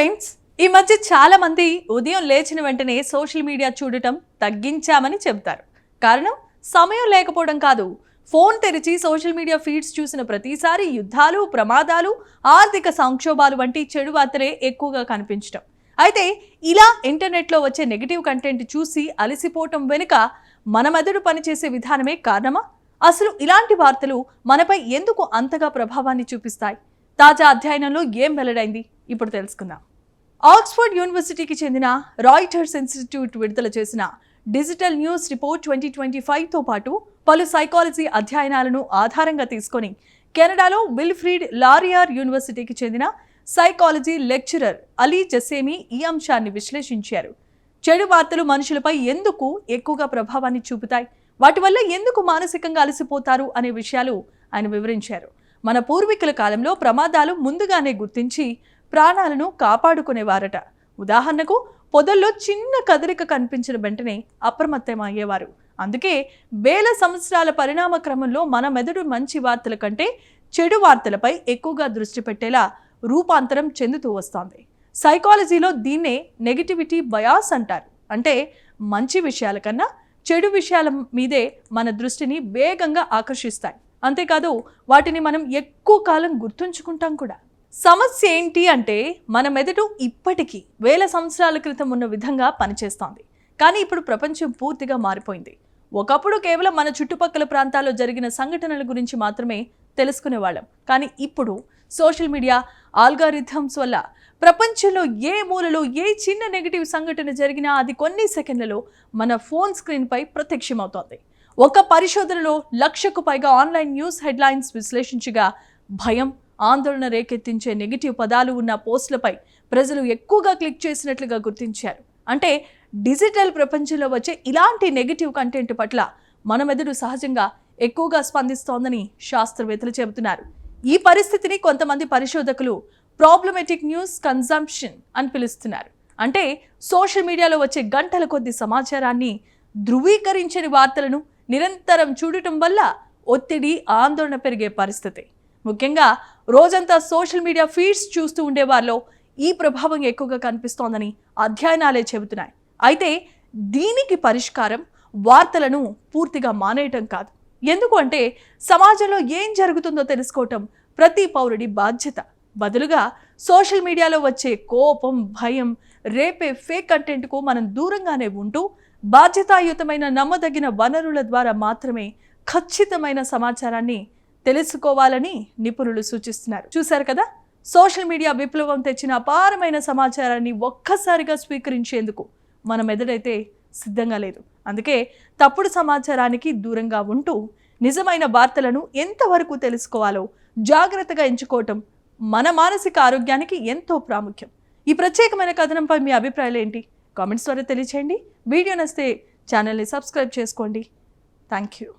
Friends, ఈ మధ్య చాలా మంది ఉదయం లేచిన వెంటనే సోషల్ మీడియా చూడటం తగ్గించామని చెబుతారు. కారణం సమయం లేకపోవడం కాదు, ఫోన్ తెరిచి సోషల్ మీడియా ఫీడ్స్ చూసిన ప్రతిసారి యుద్ధాలు, ప్రమాదాలు, ఆర్థిక సంక్షోభాలు వంటి చెడు వార్తలే ఎక్కువగా కనిపించడం. అయితే ఇలా ఇంటర్నెట్లో వచ్చే నెగిటివ్ కంటెంట్ చూసి అలసిపోవటం వెనుక మన మెదడు పనిచేసే విధానమే కారణమా? అసలు ఇలాంటి వార్తలు మనపై ఎందుకు అంతగా ప్రభావాన్ని చూపిస్తాయి? తాజా అధ్యయనంలో ఏం వెల్లడైంది ఇప్పుడు తెలుసుకుందాం. ఆక్స్ఫర్డ్ యూనివర్సిటీకి చెందిన రాయిటర్స్ ఇన్స్టిట్యూట్ విడుదల చేసిన డిజిటల్ న్యూస్ రిపోర్ట్ 2025తో పాటు పలు సైకాలజీ అధ్యయనాలను ఆధారంగా తీసుకొని కెనడాలో విల్ఫ్రీడ్ లారియర్ యూనివర్సిటీకి చెందిన సైకాలజీ లెక్చరర్ అలీ జసేమి ఈ అంశాన్ని విశ్లేషించారు. చెడు వార్తలు మనుషులపై ఎందుకు ఎక్కువగా ప్రభావాన్ని చూపుతాయి, వాటి వల్ల ఎందుకు మానసికంగా అలసిపోతారు అనే విషయాలు ఆయన వివరించారు. మన పూర్వీకుల కాలంలో ప్రమాదాలు ముందుగానే గుర్తించి ప్రాణాలను కాపాడుకునేవారట. ఉదాహరణకు పొదల్లో చిన్న కదలిక కనిపించిన వెంటనే అప్రమత్తమయ్యేవారు. అందుకే వేల సంవత్సరాల పరిణామ క్రమంలో మన మెదడు మంచి వార్తల కంటే చెడు వార్తలపై ఎక్కువగా దృష్టి పెట్టేలా రూపాంతరం చెందుతూ వస్తోంది. సైకాలజీలో దీన్నే నెగిటివిటీ బయాస్ అంటారు. అంటే మంచి విషయాల కన్నా చెడు విషయాల మీదే మన దృష్టిని వేగంగా ఆకర్షిస్తాయి. అంతేకాదు వాటిని మనం ఎక్కువ కాలం గుర్తుంచుకుంటాం కూడా. సమస్య ఏంటి అంటే మన మెదడు ఇప్పటికీ వేల సంవత్సరాల క్రితం ఉన్న విధంగా పనిచేస్తోంది. కానీ ఇప్పుడు ప్రపంచం పూర్తిగా మారిపోయింది. ఒకప్పుడు కేవలం మన చుట్టుపక్కల ప్రాంతాల్లో జరిగిన సంఘటనల గురించి మాత్రమే తెలుసుకునేవాళ్ళం. కానీ ఇప్పుడు సోషల్ మీడియా ఆల్గారిథమ్స్ వల్ల ప్రపంచంలో ఏ మూలలో ఏ చిన్న నెగిటివ్ సంఘటన జరిగినా అది కొన్ని సెకండ్లలో మన ఫోన్ స్క్రీన్పై ప్రత్యక్షమవుతోంది. ఒక పరిశోధనలో 1,00,000కు పైగా ఆన్లైన్ న్యూస్ హెడ్లైన్స్ విశ్లేషించగా భయం, ఆందోళన రేకెత్తించే నెగిటివ్ పదాలు ఉన్న పోస్టులపై ప్రజలు ఎక్కువగా క్లిక్ చేసినట్లుగా గుర్తించారు. అంటే డిజిటల్ ప్రపంచంలో వచ్చే ఇలాంటి నెగిటివ్ కంటెంట్ పట్ల మన మెదడు సహజంగా ఎక్కువగా స్పందిస్తోందని శాస్త్రవేత్తలు చెబుతున్నారు. ఈ పరిస్థితిని కొంతమంది పరిశోధకులు ప్రాబ్లమెటిక్ న్యూస్ కన్జంప్షన్ అని పిలుస్తున్నారు. అంటే సోషల్ మీడియాలో వచ్చే గంటల కొద్ది సమాచారాన్ని, ధృవీకరించని వార్తలను నిరంతరం చూడటం వల్ల ఒత్తిడి, ఆందోళన పెరిగే పరిస్థితి. ముఖ్యంగా రోజంతా సోషల్ మీడియా ఫీడ్స్ చూస్తూ ఉండేవారిలో ఈ ప్రభావం ఎక్కువగా కనిపిస్తోందని అధ్యయనాలే చెబుతున్నాయి. అయితే దీనికి పరిష్కారం వార్తలను పూర్తిగా మానేయటం కాదు. ఎందుకు అంటే సమాజంలో ఏం జరుగుతుందో తెలుసుకోవటం ప్రతి పౌరుడి బాధ్యత. బదులుగా సోషల్ మీడియాలో వచ్చే కోపం, భయం రేపే ఫేక్ కంటెంట్కు మనం దూరంగానే ఉంటూ బాధ్యతాయుతమైన నమ్మదగిన వనరుల ద్వారా మాత్రమే ఖచ్చితమైన సమాచారాన్ని తెలుసుకోవాలని నిపుణులు సూచిస్తున్నారు. చూశారు కదా, సోషల్ మీడియా విప్లవం తెచ్చిన అపారమైన సమాచారాన్ని ఒక్కసారిగా స్వీకరించేందుకు మన మెదడైతే సిద్ధంగా లేదు. అందుకే తప్పుడు సమాచారానికి దూరంగా ఉంటూ నిజమైన వార్తలను ఎంతవరకు తెలుసుకోవాలో జాగ్రత్తగా ఎంచుకోవటం మన మానసిక ఆరోగ్యానికి ఎంతో ప్రాముఖ్యం. ఈ ప్రత్యేకమైన కథనంపై మీ అభిప్రాయాలు ఏంటి? కామెంట్స్ ద్వారా తెలియచేయండి. వీడియో నచ్చితే ఛానల్ని సబ్స్క్రైబ్ చేసుకోండి. Thank you.